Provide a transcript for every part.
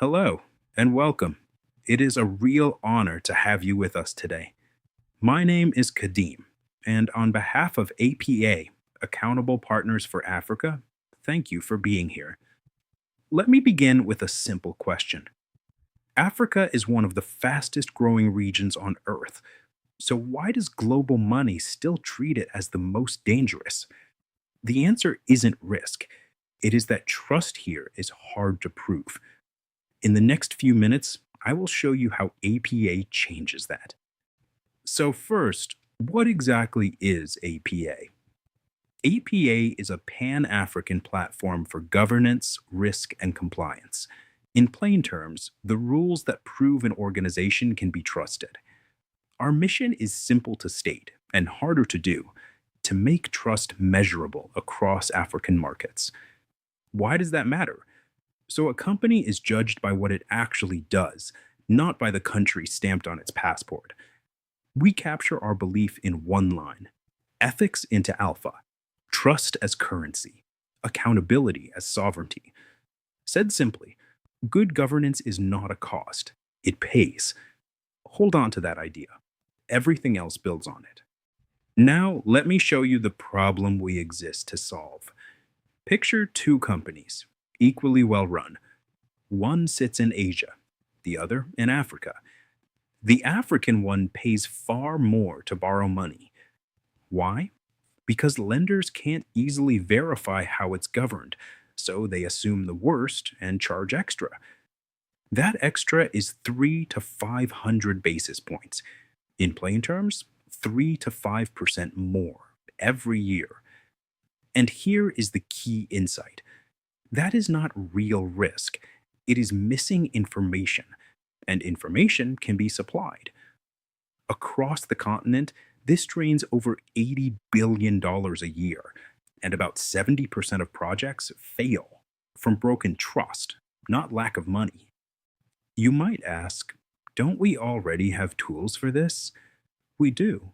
Hello and welcome. It is a real honor to have you with us today. My name is Kadeem, and on behalf of APA, Accountable Partners for Africa, thank you for being here. Let me begin with a simple question. Africa is one of the fastest growing regions on Earth, so why does global money still treat it as the most dangerous? The answer isn't risk, it is that trust here is hard to prove. In the next few minutes, I will show you how APA changes that. So, first, what exactly is APA? APA is a pan African platform for governance, risk, and compliance. In plain terms, the rules that prove an organization can be trusted. Our mission is simple to state and harder to do to make trust measurable across African markets. Why does that matter? So, a company is judged by what it actually does, not by the country stamped on its passport. We capture our belief in one line: ethics into alpha, trust as currency, accountability as sovereignty. Said simply, good governance is not a cost, it pays. Hold on to that idea. Everything else builds on it. Now, let me show you the problem we exist to solve. Picture two companies, equally well run. One sits in Asia, the other in Africa. The African one pays far more to borrow money. Why? Because lenders can't easily verify how it's governed, so they assume the worst and charge extra. That extra is 3 to 500 basis points. In plain terms, 3 to 5% more every year. And here is the key insight: that is not real risk, it is missing information, and information can be supplied. Across the continent, this drains over $80 billion a year, and about 70% of projects fail from broken trust, not lack of money. You might ask, don't we already have tools for this? We do,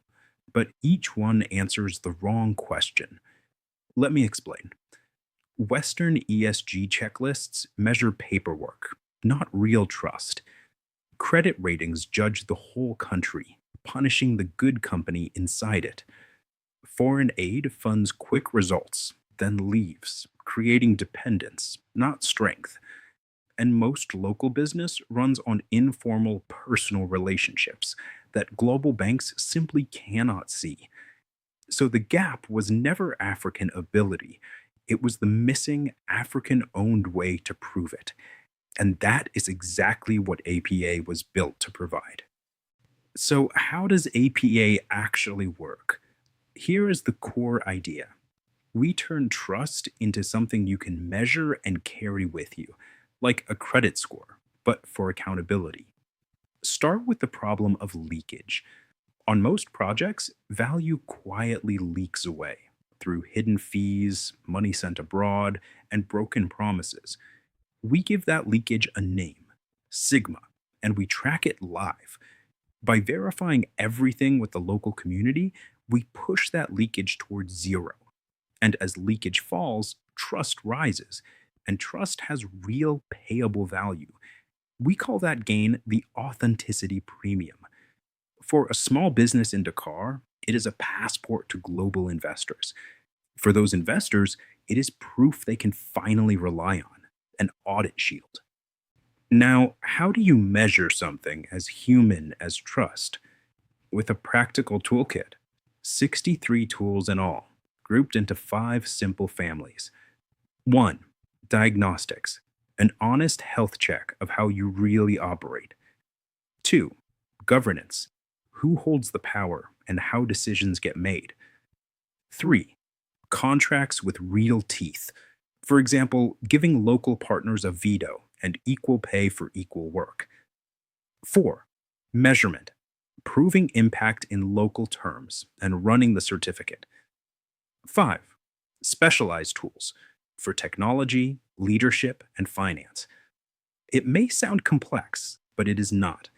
but each one answers the wrong question. Let me explain. Western ESG checklists measure paperwork, not real trust. Credit ratings judge the whole country, punishing the good company inside it. Foreign aid funds quick results, then leaves, creating dependence, not strength. And most local business runs on informal personal relationships that global banks simply cannot see. So the gap was never African ability, it was the missing African owned way to prove it. And that is exactly what APA was built to provide. So, how does APA actually work? Here is the core idea: we turn trust into something you can measure and carry with you, like a credit score, but for accountability. Start with the problem of leakage. On most projects, value quietly leaks away through hidden fees, money sent abroad, and broken promises. We give that leakage a name, Sigma, and we track it live. By verifying everything with the local community, we push that leakage towards zero. And as leakage falls, trust rises, and trust has real payable value. We call that gain the authenticity premium. For a small business in Dakar, it is a passport to global investors. For those investors, it is proof they can finally rely on, an audit shield. Now, how do you measure something as human as trust? With a practical toolkit, 63 tools in all, grouped into 5 simple families. 1. Diagnostics, an honest health check of how you really operate. 2. Governance, who holds the power and how decisions get made. 3. Contracts with real teeth. For example, giving local partners a veto and equal pay for equal work. 4. Measurement, proving impact in local terms and running the certificate. 5. Specialized tools for technology, leadership, and finance. It may sound complex, but it is not.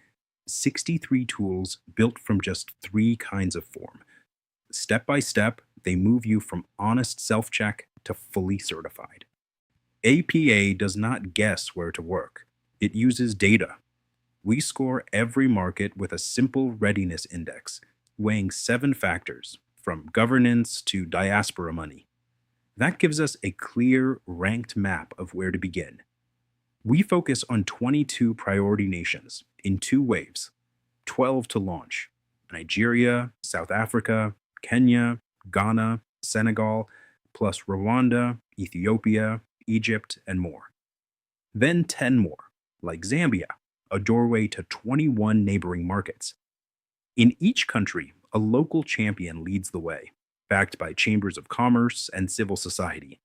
63 tools built from just 3 kinds of form. Step by step, they move you from honest self check to fully certified. APA does not guess where to work, It uses data. We score every market with a simple readiness index, weighing 7 factors, from governance to diaspora money. That gives us a clear, ranked map of where to begin. We focus on 22 priority nations in 2 waves, 12 to launch: Nigeria, South Africa, Kenya, Ghana, Senegal, plus Rwanda, Ethiopia, Egypt, and more. Then 10 more, like Zambia, a doorway to 21 neighboring markets. In each country, a local champion leads the way, backed by chambers of commerce and civil society,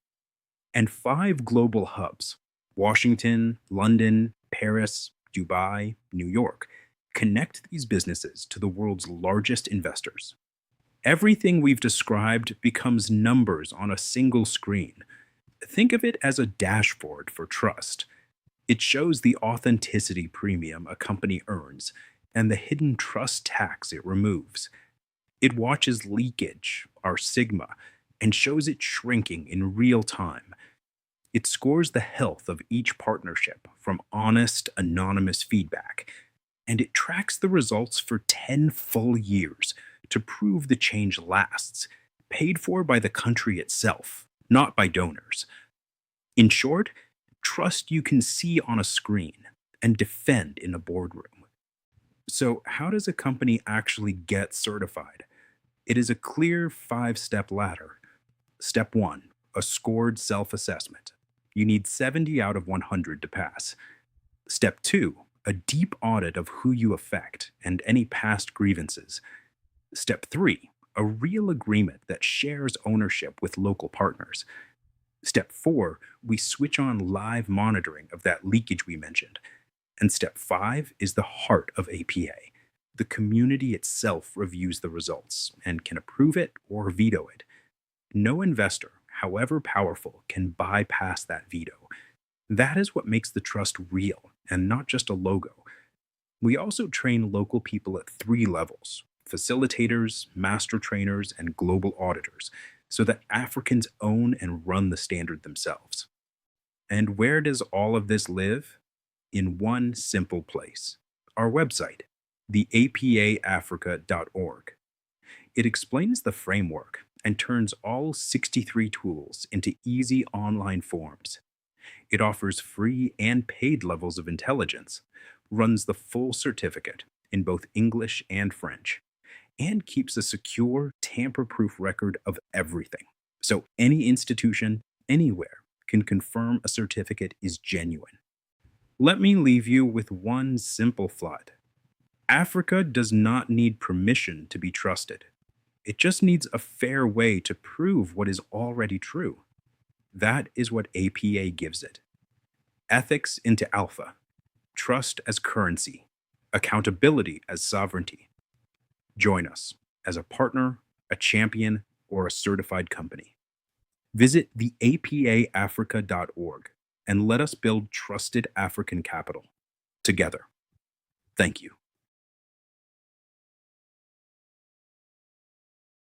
and 5 global hubs: Washington, London, Paris, Dubai, New York connect these businesses to the world's largest investors. Everything we've described becomes numbers on a single screen. Think of it as a dashboard for trust. It shows the authenticity premium a company earns and the hidden trust tax it removes. It watches leakage, our sigma, and shows it shrinking in real time. It scores the health of each partnership from honest, anonymous feedback, and it tracks the results for 10 full years to prove the change lasts, paid for by the country itself, not by donors. In short, trust you can see on a screen and defend in a boardroom. So, how does a company actually get certified? It is a clear 5 step ladder. Step 1: a scored self assessment. You need 70 out of 100 to pass. Step 2: a deep audit of who you affect and any past grievances. Step 3: a real agreement that shares ownership with local partners. Step 4: we switch on live monitoring of that leakage we mentioned. And step 5 is the heart of APA. The community itself reviews the results and can approve it or veto it. No investor, however powerful, can bypass that veto. That is what makes the trust real and not just a logo. We also train local people at 3 levels: facilitators, master trainers, and global auditors, so that Africans own and run the standard themselves. And where does all of this live? In one simple place: our website, the apaafrica.org. It explains the framework and turns all 63 tools into easy online forms. It offers free and paid levels of intelligence, runs the full certificate in both English and French, and keeps a secure, tamper proof record of everything. So any institution, anywhere, can confirm a certificate is genuine. Let me leave you with one simple thought: Africa does not need permission to be trusted. It just needs a fair way to prove what is already true. That is what APA gives it: ethics into alpha, trust as currency, accountability as sovereignty. Join us as a partner, a champion, or a certified company. Visit the apaafrica.org and let us build trusted African capital together. Thank you.